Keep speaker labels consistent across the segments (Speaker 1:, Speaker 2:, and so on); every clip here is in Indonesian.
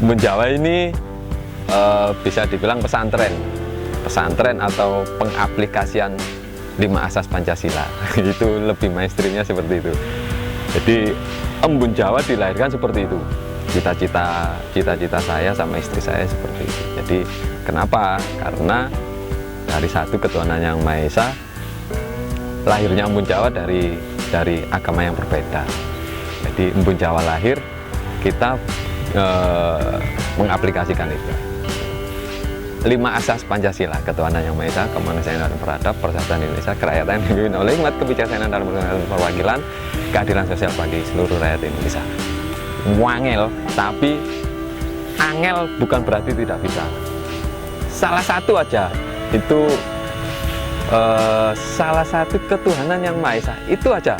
Speaker 1: Embun Jawa ini bisa dibilang pesantren atau pengaplikasian 5 asas Pancasila. Itu lebih mainstreamnya seperti itu. Jadi Embun Jawa dilahirkan seperti itu. Cita-cita saya sama istri saya seperti itu. Jadi kenapa? Karena dari satu ketuhanan yang Maha Esa, lahirnya Embun Jawa dari agama yang berbeda. Jadi Embun Jawa lahir, kita mengaplikasikan itu. 5 asas Pancasila, ketuhanan yang Maha Esa, kemanusiaan dan beradab, persatuan Indonesia, kerakyatan yang dipimpin oleh hikmat, kebijaksanaan dalam perwakilan, keadilan sosial bagi seluruh rakyat Indonesia. Wangel, tapi angel bukan berarti tidak bisa. Salah satu aja itu salah satu ketuhanan yang Maha Esa itu aja.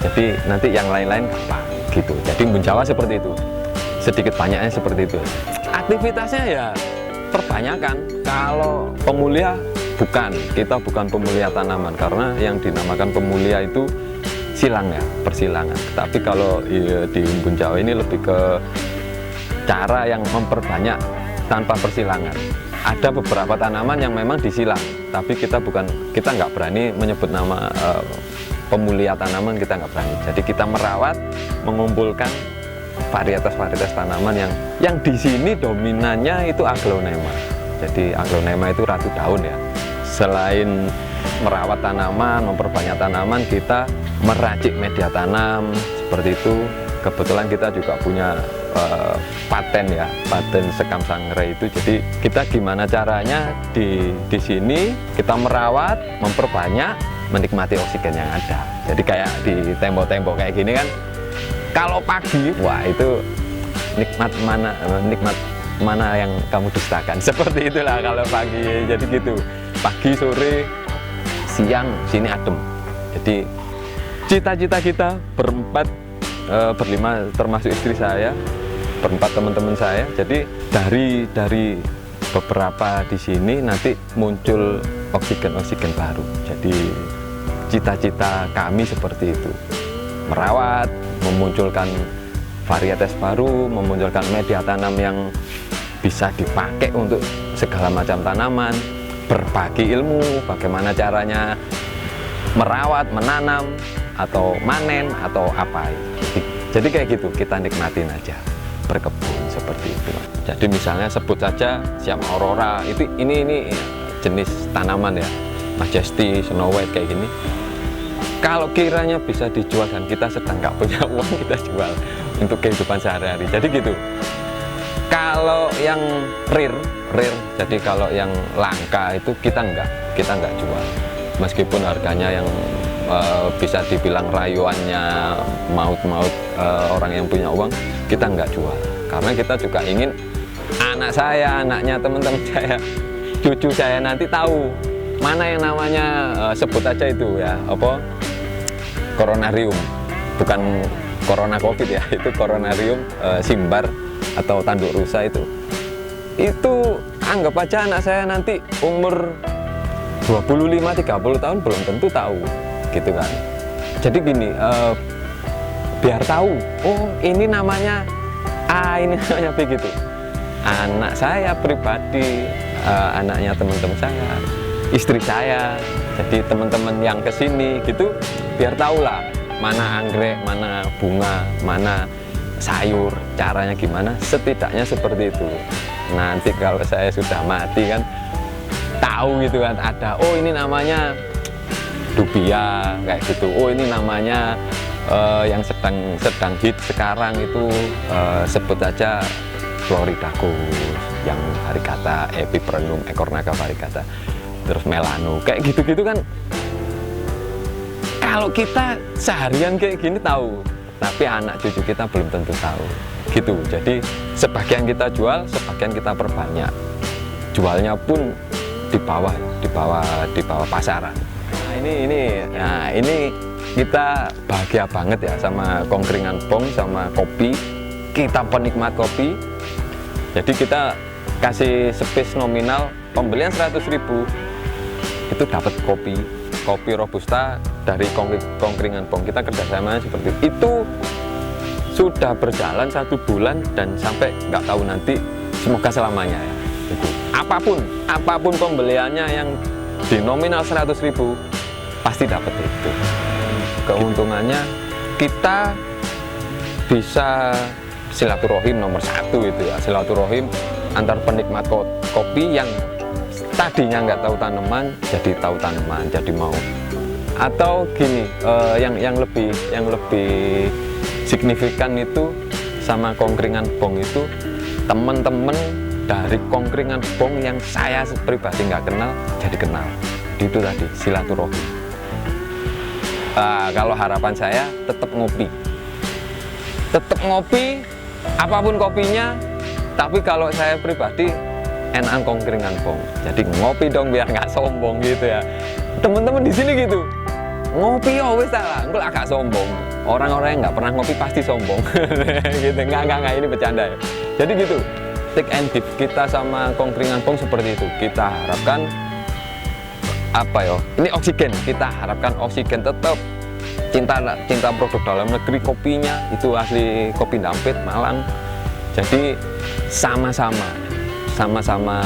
Speaker 1: Jadi nanti yang lain-lain gampang gitu. Jadi Embun Jawa seperti itu. Sedikit banyaknya seperti itu. Aktivitasnya ya perbanyakan. Kalau pemulia kita bukan pemulia tanaman, karena yang dinamakan pemulia itu silang ya, persilangan. Tapi kalau di Embun Jawa ini lebih ke cara yang memperbanyak tanpa persilangan. Ada beberapa tanaman yang memang disilang, tapi kita nggak berani menyebut nama pemulia tanaman, kita nggak berani. Jadi kita merawat, mengumpulkan varietas-varietas tanaman yang di sini dominannya itu aglonema. Jadi aglonema itu ratu daun ya. Selain merawat tanaman, memperbanyak tanaman, kita meracik media tanam seperti itu. Kebetulan kita juga punya paten sekam sangrai itu. Jadi kita gimana caranya di sini kita merawat, memperbanyak, menikmati oksigen yang ada. Jadi kayak di tembok-tembok kayak gini kan, kalau pagi, wah itu nikmat mana yang kamu dustakan. Seperti itulah kalau pagi. Jadi gitu, pagi, sore, siang, sini adem. Jadi cita-cita kita berlima termasuk istri saya, berempat teman-teman saya. Jadi dari beberapa di sini nanti muncul oksigen baru. Jadi cita-cita kami seperti itu, merawat, memunculkan varietas baru, memunculkan media tanam yang bisa dipakai untuk segala macam tanaman, berbagi ilmu bagaimana caranya merawat, menanam, atau manen, atau apa. Jadi kayak gitu, kita nikmatin aja berkebun seperti itu. Jadi misalnya sebut saja siam aurora, ini jenis tanaman ya, majesty, snow white kayak gini. Kalau kiranya bisa dijual dan kita sedang nggak punya uang, kita jual untuk kehidupan sehari-hari. Jadi gitu. Kalau yang rare, jadi kalau yang langka itu kita nggak jual. Meskipun harganya yang bisa dibilang rayuannya maut orang yang punya uang, kita nggak jual. Karena kita juga ingin anak saya, anaknya teman-teman saya, cucu saya nanti tahu mana yang namanya sebut aja itu ya, apa? Coronarium, bukan corona covid ya, itu coronarium simbar atau tanduk rusa itu anggap aja anak saya nanti umur 25-30 tahun belum tentu tahu gitu kan. Jadi gini, biar tahu, oh ini namanya A, ini namanya B gitu. Anak saya pribadi, anaknya teman-teman saya, istri saya, jadi teman-teman yang kesini gitu, biar tahu lah mana anggrek, mana bunga, mana sayur, caranya gimana, setidaknya seperti itu. Nanti kalau saya sudah mati kan tahu gitu kan, ada, oh ini namanya dubia kayak gitu, oh ini namanya yang sedang hit sekarang itu sebut aja Floridagus, yang varigata, Epiprenum, ekor naga varigata, terus melano, kayak gitu-gitu kan. Kalau kita seharian kayak gini tahu, tapi anak cucu kita belum tentu tahu gitu. Jadi sebagian kita jual, sebagian kita perbanyak, jualnya pun di bawah pasaran. Nah ini kita bahagia banget ya sama Kongkringan Pong, sama kopi. Kita penikmat kopi, jadi kita kasih space nominal pembelian 100.000 itu dapat kopi robusta dari Kongkringan Pong. Kita kerjasama seperti itu. sudah berjalan 1 bulan dan sampai nggak tahu nanti, semoga selamanya ya. Itu. Apapun pembeliannya yang di nominal 100.000 pasti dapat itu. Keuntungannya kita bisa silaturahim nomor 1 itu ya, silaturahim antar penikmat kopi yang tadinya nggak tahu tanaman jadi tahu tanaman, jadi mau. Atau gini, yang lebih signifikan itu sama Kongkringan Bong itu, teman-teman dari Kongkringan Bong yang saya pribadi nggak kenal jadi kenal. Itu tadi silaturahim. Kalau harapan saya tetap ngopi, apapun kopinya. Tapi kalau saya pribadi enak Kongkringan Bong. Jadi ngopi dong biar nggak sombong gitu ya. Teman-teman di sini gitu. Ngopi ya wis lah, engko agak sombong. Orang-orang yang nggak pernah ngopi pasti sombong. Gitu. Nggak ini bercanda ya. Jadi gitu. Take and give kita sama Kongkringan Bong seperti itu. Kita harapkan apa ya? Ini oksigen. Kita harapkan oksigen tetap. Cinta produk dalam negeri kopinya itu asli kopi Dampit Malang. Jadi sama-sama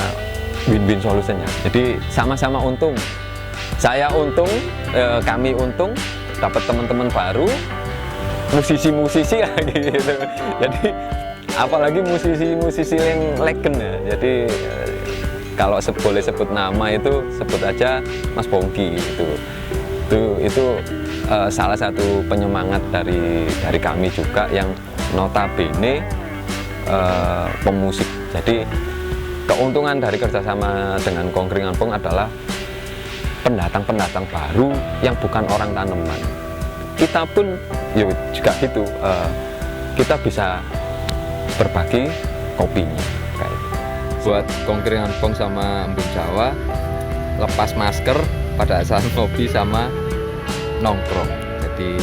Speaker 1: win-win solutionnya. Jadi sama-sama untung. Saya untung, kami untung, dapat teman-teman baru, musisi-musisi lagi gitu. Jadi apalagi musisi-musisi yang legend ya. Jadi kalau boleh sebut nama itu sebut aja Mas Bongki itu salah satu penyemangat dari kami juga yang notabene pemusik. Jadi keuntungan dari kerjasama dengan Kongkringan Bong adalah pendatang-pendatang baru yang bukan orang tanaman. Kita pun ya juga gitu, kita bisa berbagi kopinya. Kayak buat Kongkringan Bong sama Embun Jawa, lepas masker pada saat ngopi sama nongkrong. Jadi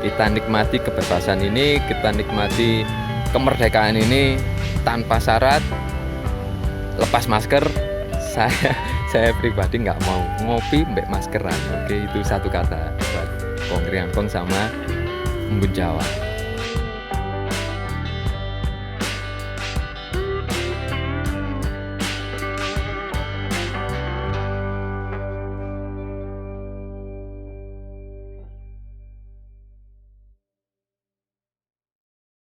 Speaker 1: kita nikmati kebebasan ini, kita nikmati kemerdekaan ini tanpa syarat. Lepas masker, saya pribadi nggak mau ngopi mbek maskeran. Oke, itu satu kata buat Kongkringan Bong sama Embun Jawa.